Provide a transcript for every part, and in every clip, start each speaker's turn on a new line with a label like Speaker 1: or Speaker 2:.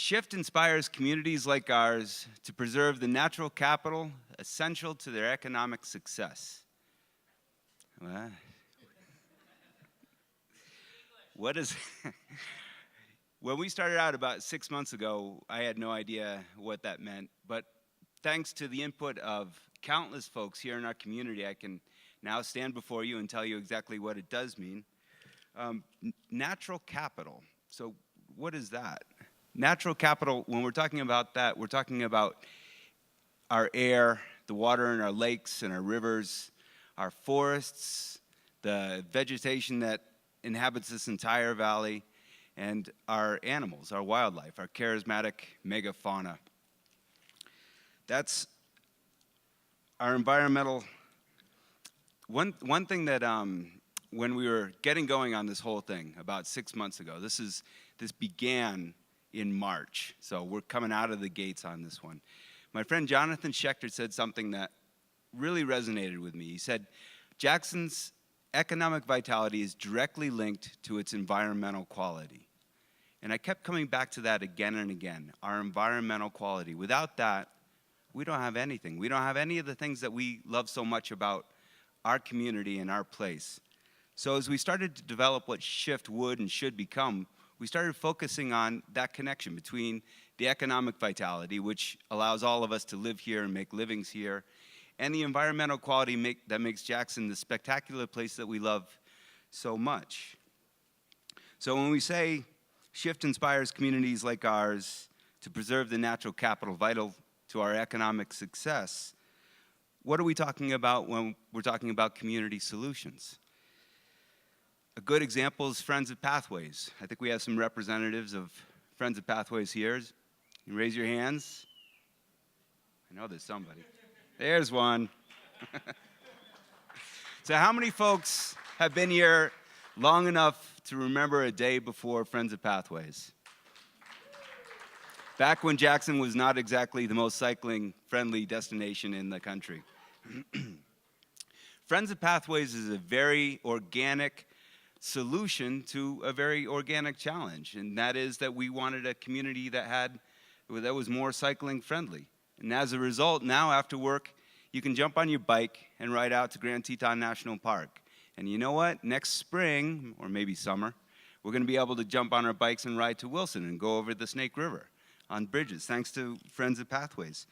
Speaker 1: Shift inspires communities like ours to preserve the natural capital essential to their economic success. What is... When we started out about 6 months ago, I had no idea what that meant, but thanks to the input of countless folks here in our community, I can now stand before you and tell you exactly what it does mean. Natural capital. So what is that? Natural capital, when we're talking about that, we're talking about our air, the water in our lakes and our rivers, our forests, the vegetation that inhabits this entire valley, and our animals, our wildlife, our charismatic megafauna. That's our environmental. One thing that when we were getting going on this whole thing about 6 months ago, this began in March, so we're coming out of the gates on this one. My friend Jonathan Schechter said something that really resonated with me. He said, Jackson's economic vitality is directly linked to its environmental quality. And I kept coming back to that again and again, our environmental quality. Without that, we don't have anything. We don't have any of the things that we love so much about our community and our place. So as we started to develop what Shift would and should become, we started focusing on that connection between the economic vitality, which allows all of us to live here and make livings here, and the environmental quality that makes Jackson the spectacular place that we love so much. So when we say Shift inspires communities like ours to preserve the natural capital vital to our economic success, what are we talking about when we're talking about community solutions? A good example is Friends of Pathways. I think we have some representatives of Friends of Pathways here. You raise your hands. I know there's somebody. There's one. So how many folks have been here long enough to remember a day before Friends of Pathways? Back when Jackson was not exactly the most cycling-friendly destination in the country. Friends of Pathways is a very organic solution to a very organic challenge, and that is that we wanted a community that was more cycling-friendly. And as a result, now after work, you can jump on your bike and ride out to Grand Teton National Park. And you know what? Next spring, or maybe summer, we're going to be able to jump on our bikes and ride to Wilson and go over the Snake River on bridges, thanks to Friends of Pathways.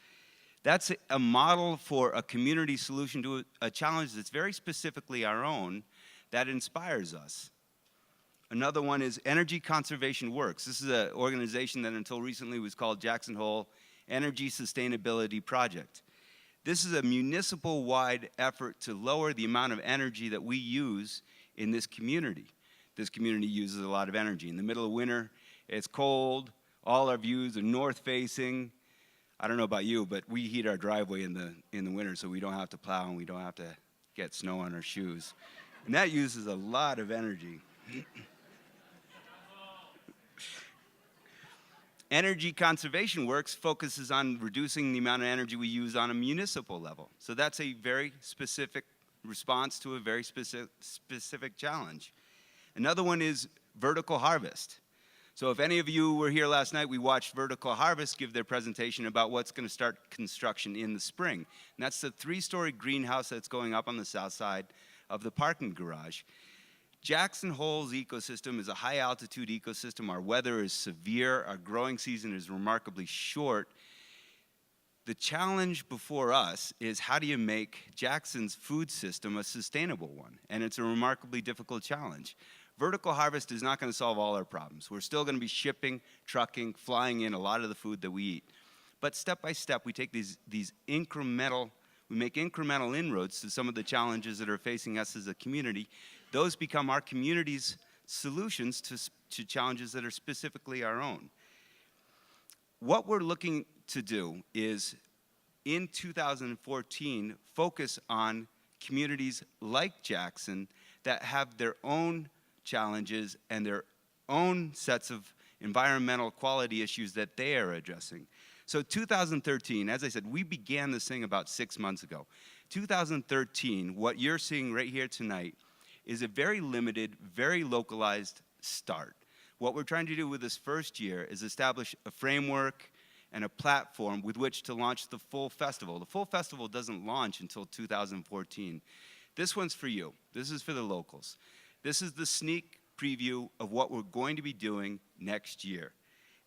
Speaker 1: That's a model for a community solution to a challenge that's very specifically our own, that inspires us. Another one is Energy Conservation Works. This is an organization that until recently was called Jackson Hole Energy Sustainability Project. This is a municipal-wide effort to lower the amount of energy that we use in this community. This community uses a lot of energy. In the middle of winter, it's cold, all our views are north-facing. I don't know about you, but we heat our driveway in the winter so we don't have to plow and we don't have to get snow on our shoes. And that uses a lot of energy. Energy Conservation Works focuses on reducing the amount of energy we use on a municipal level. So that's a very specific response to a very specific challenge. Another one is Vertical Harvest. So if any of you were here last night, we watched Vertical Harvest give their presentation about what's going to start construction in the spring. And that's the 3-story greenhouse that's going up on the south side of the parking garage. Jackson Hole's ecosystem is a high-altitude ecosystem. Our weather is severe. Our growing season is remarkably short. The challenge before us is how do you make Jackson's food system a sustainable one? And it's a remarkably difficult challenge. Vertical Harvest is not going to solve all our problems. We're still going to be shipping, trucking, flying in a lot of the food that we eat. But step by step, we take these incremental, we make incremental inroads to some of the challenges that are facing us as a community. Those become our community's solutions to challenges that are specifically our own. What we're looking to do is, in 2014, focus on communities like Jackson that have their own challenges and their own sets of environmental quality issues that they are addressing. So 2013, as I said, we began this thing about 6 months ago. 2013, what you're seeing right here tonight, is a very limited, very localized start. what we're trying to do with this first year is establish a framework and a platform with which to launch the full festival. The full festival doesn't launch until 2014. This one's for you. This is for the locals. This is the sneak preview of what we're going to be doing next year.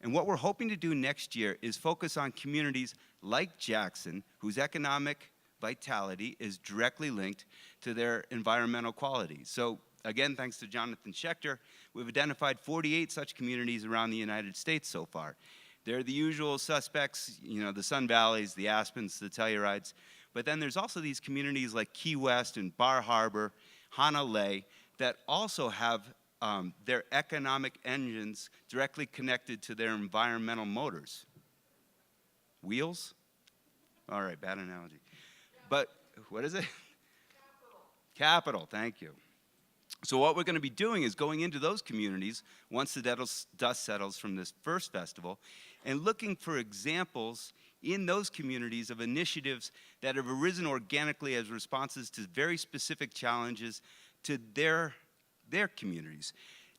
Speaker 1: And what we're hoping to do next year is focus on communities like Jackson, whose economic vitality is directly linked to their environmental quality. So again, thanks to Jonathan Schechter, we've identified 48 such communities around the United States so far. They're the usual suspects, the Sun Valleys, the Aspens, the Tellurides. But then there's also these communities like Key West and Bar Harbor, Hanalei, that also have their economic engines directly connected to their environmental motors. Wheels? All right, bad analogy. But what is it? Capital, thank you. So what we're going to be doing is going into those communities once the dust settles from this first festival and looking for examples in those communities of initiatives that have arisen organically as responses to very specific challenges to their communities.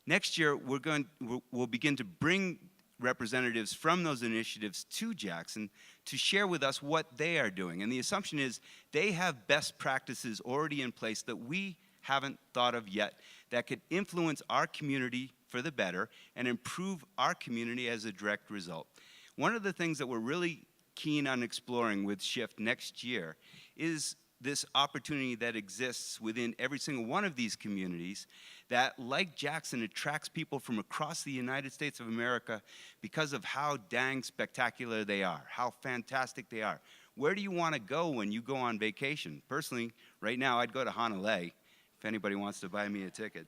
Speaker 1: Next year, we'll begin to bring representatives from those initiatives to Jackson to share with us what they are doing. And the assumption is they have best practices already in place that we haven't thought of yet that could influence our community for the better and improve our community as a direct result. One of the things that we're really keen on exploring with Shift next year is this opportunity that exists within every single one of these communities that, like Jackson, attracts people from across the United States of America because of how dang spectacular they are, how fantastic they are. Where do you want to go when you go on vacation? Personally, right now, I'd go to Hanalei, if anybody wants to buy me a ticket.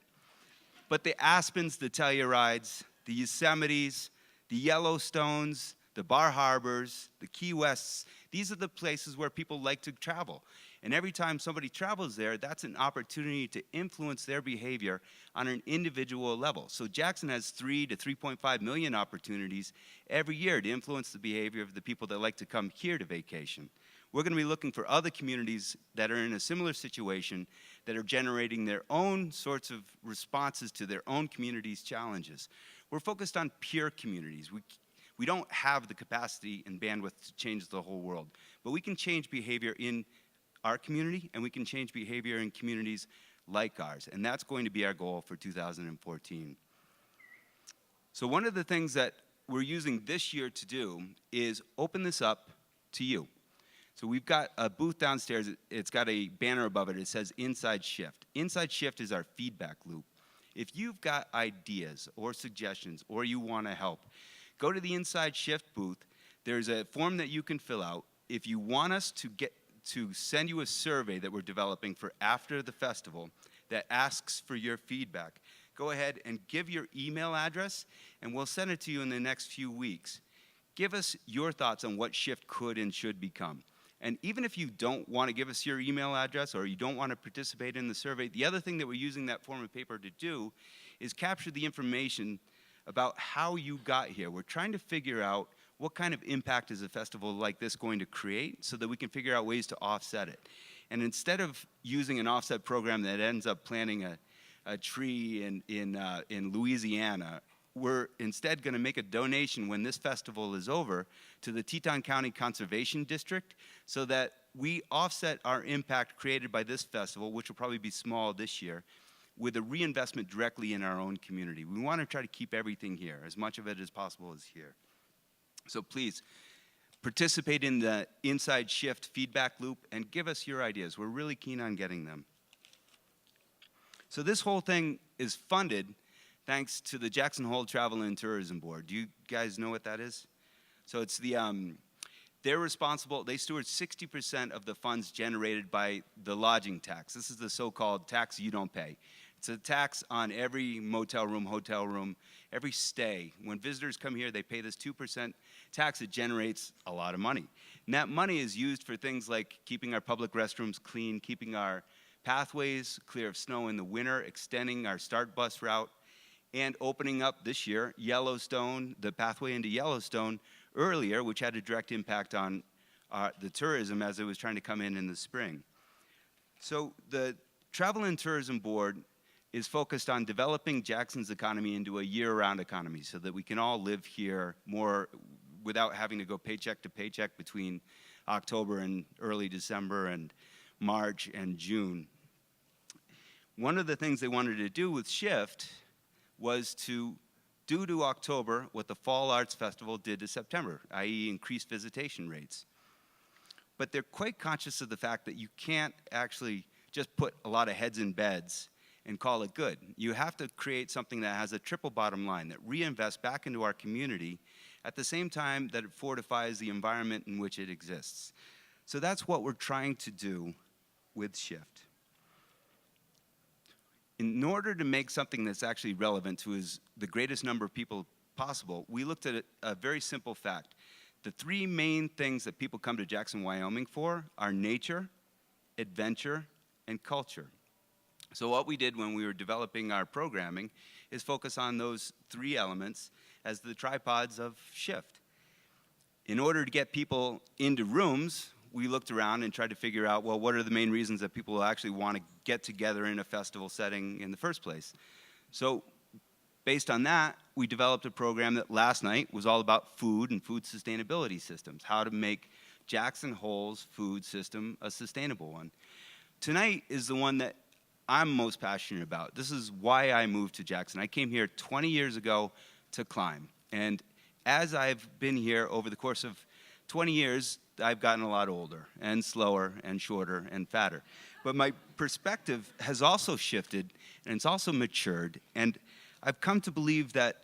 Speaker 1: But the Aspens, the Tellurides, the Yosemites, the Yellowstones, the Bar Harbors, the Key Wests, these are the places where people like to travel. And every time somebody travels there, that's an opportunity to influence their behavior on an individual level. So Jackson has 3 to 3.5 million opportunities every year to influence the behavior of the people that like to come here to vacation. We're going to be looking for other communities that are in a similar situation that are generating their own sorts of responses to their own communities' challenges. We're focused on peer communities. We don't have the capacity and bandwidth to change the whole world, but we can change behavior in our community, and we can change behavior in communities like ours, and that's going to be our goal for 2014. So one of the things that we're using this year to do is open this up to you. So we've got a booth downstairs. It's got a banner above it. It says Inside Shift. Inside Shift is our feedback loop. If you've got ideas or suggestions or you want to help, go to the Inside Shift booth. There's a form that you can fill out. If you want us to send you a survey that we're developing for after the festival that asks for your feedback, go ahead and give your email address, and we'll send it to you in the next few weeks. Give us your thoughts on what Shift could and should become. And even if you don't want to give us your email address or you don't want to participate in the survey, the other thing that we're using that form of paper to do is capture the information about how you got here. We're trying to figure out what kind of impact is a festival like this going to create so that we can figure out ways to offset it. And instead of using an offset program that ends up planting a tree in Louisiana, we're instead going to make a donation when this festival is over to the Teton County Conservation District so that we offset our impact created by this festival, which will probably be small this year, with a reinvestment directly in our own community. We want to try to keep everything here, as much of it as possible is here. So please, participate in the Inside Shift feedback loop and give us your ideas. We're really keen on getting them. So this whole thing is funded thanks to the Jackson Hole Travel and Tourism Board. Do you guys know what that is? So it's they're responsible, they steward 60% of the funds generated by the lodging tax. This is the so-called tax you don't pay. It's a tax on every motel room, hotel room, every stay. When visitors come here, they pay this 2% tax. It generates a lot of money. And that money is used for things like keeping our public restrooms clean, keeping our pathways clear of snow in the winter, extending our START bus route, and opening up this year Yellowstone, the pathway into Yellowstone earlier, which had a direct impact on the tourism as it was trying to come in the spring. So the Travel and Tourism Board is focused on developing Jackson's economy into a year-round economy so that we can all live here more without having to go paycheck to paycheck between October and early December and March and June. One of the things they wanted to do with Shift was to do to October what the Fall Arts Festival did to September, i.e. increase visitation rates. But they're quite conscious of the fact that you can't actually just put a lot of heads in beds and call it good. You have to create something that has a triple bottom line, that reinvests back into our community at the same time that it fortifies the environment in which it exists. So that's what we're trying to do with Shift. In order to make something that's actually relevant to the greatest number of people possible, we looked at a very simple fact. The three main things that people come to Jackson, Wyoming for are nature, adventure, and culture. So what we did when we were developing our programming is focus on those three elements as the tripods of Shift. In order to get people into rooms, we looked around and tried to figure out, well, what are the main reasons that people actually want to get together in a festival setting in the first place? So based on that, we developed a program that last night was all about food and food sustainability systems, how to make Jackson Hole's food system a sustainable one. Tonight is the one that I'm most passionate about. This is why I moved to Jackson. I came here 20 years ago to climb. And as I've been here over the course of 20 years, I've gotten a lot older and slower and shorter and fatter. But my perspective has also shifted, and it's also matured. And I've come to believe that,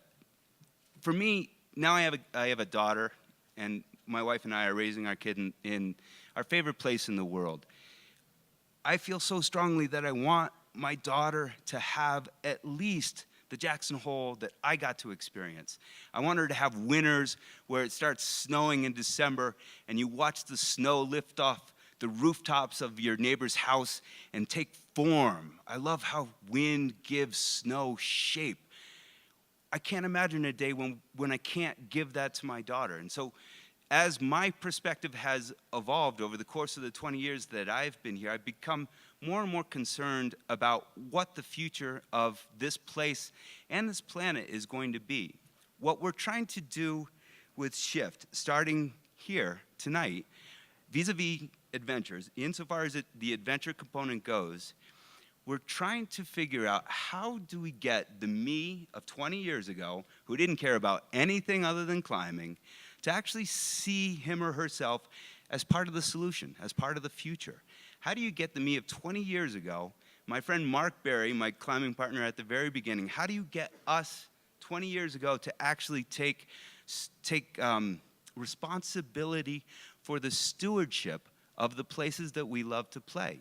Speaker 1: for me, now I have a daughter, and my wife and I are raising our kid in our favorite place in the world. I feel so strongly that I want my daughter to have at least the Jackson Hole that I got to experience. I want her to have winters where it starts snowing in December and you watch the snow lift off the rooftops of your neighbor's house and take form. I love how wind gives snow shape. I can't imagine a day when I can't give that to my daughter. And so as my perspective has evolved over the course of the 20 years that I've been here, I've become more and more concerned about what the future of this place and this planet is going to be. What we're trying to do with Shift, starting here tonight, vis-a-vis adventures, insofar as the adventure component goes, we're trying to figure out how do we get the me of 20 years ago, who didn't care about anything other than climbing, to actually see him or herself as part of the solution, as part of the future. How do you get the me of 20 years ago, my friend Mark Berry, my climbing partner at the very beginning, how do you get us 20 years ago to actually take responsibility for the stewardship of the places that we love to play?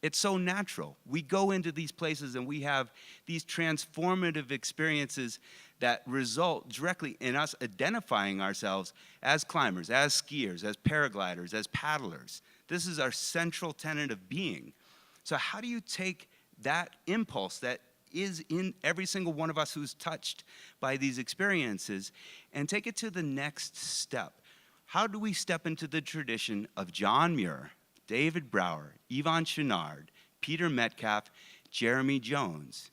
Speaker 1: It's so natural. We go into these places and we have these transformative experiences that result directly in us identifying ourselves as climbers, as skiers, as paragliders, as paddlers. This is our central tenet of being. So how do you take that impulse that is in every single one of us who's touched by these experiences and take it to the next step? How do we step into the tradition of John Muir, David Brower, Yvon Chouinard, Peter Metcalf, Jeremy Jones,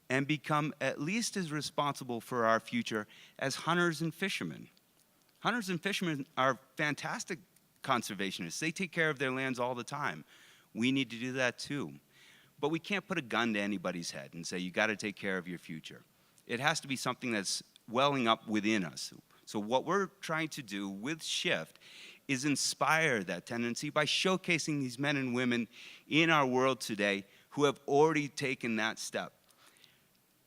Speaker 1: and become at least as responsible for our future as hunters and fishermen? Hunters and fishermen are fantastic conservationists. They take care of their lands all the time. We need to do that too. But we can't put a gun to anybody's head and say, you got to take care of your future. It has to be something that's welling up within us. So what we're trying to do with Shift is inspire that tendency by showcasing these men and women in our world today who have already taken that step.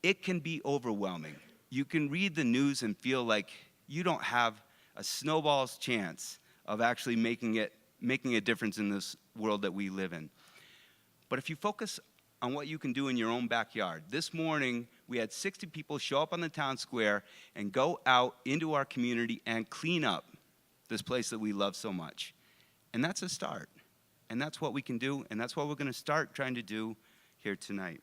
Speaker 1: It can be overwhelming. You can read the news and feel like you don't have a snowball's chance of actually making a difference in this world that we live in. But if you focus on what you can do in your own backyard, this morning we had 60 people show up on the town square and go out into our community and clean up this place that we love so much. And that's a start. And that's what we can do, and that's what we're going to start trying to do here tonight.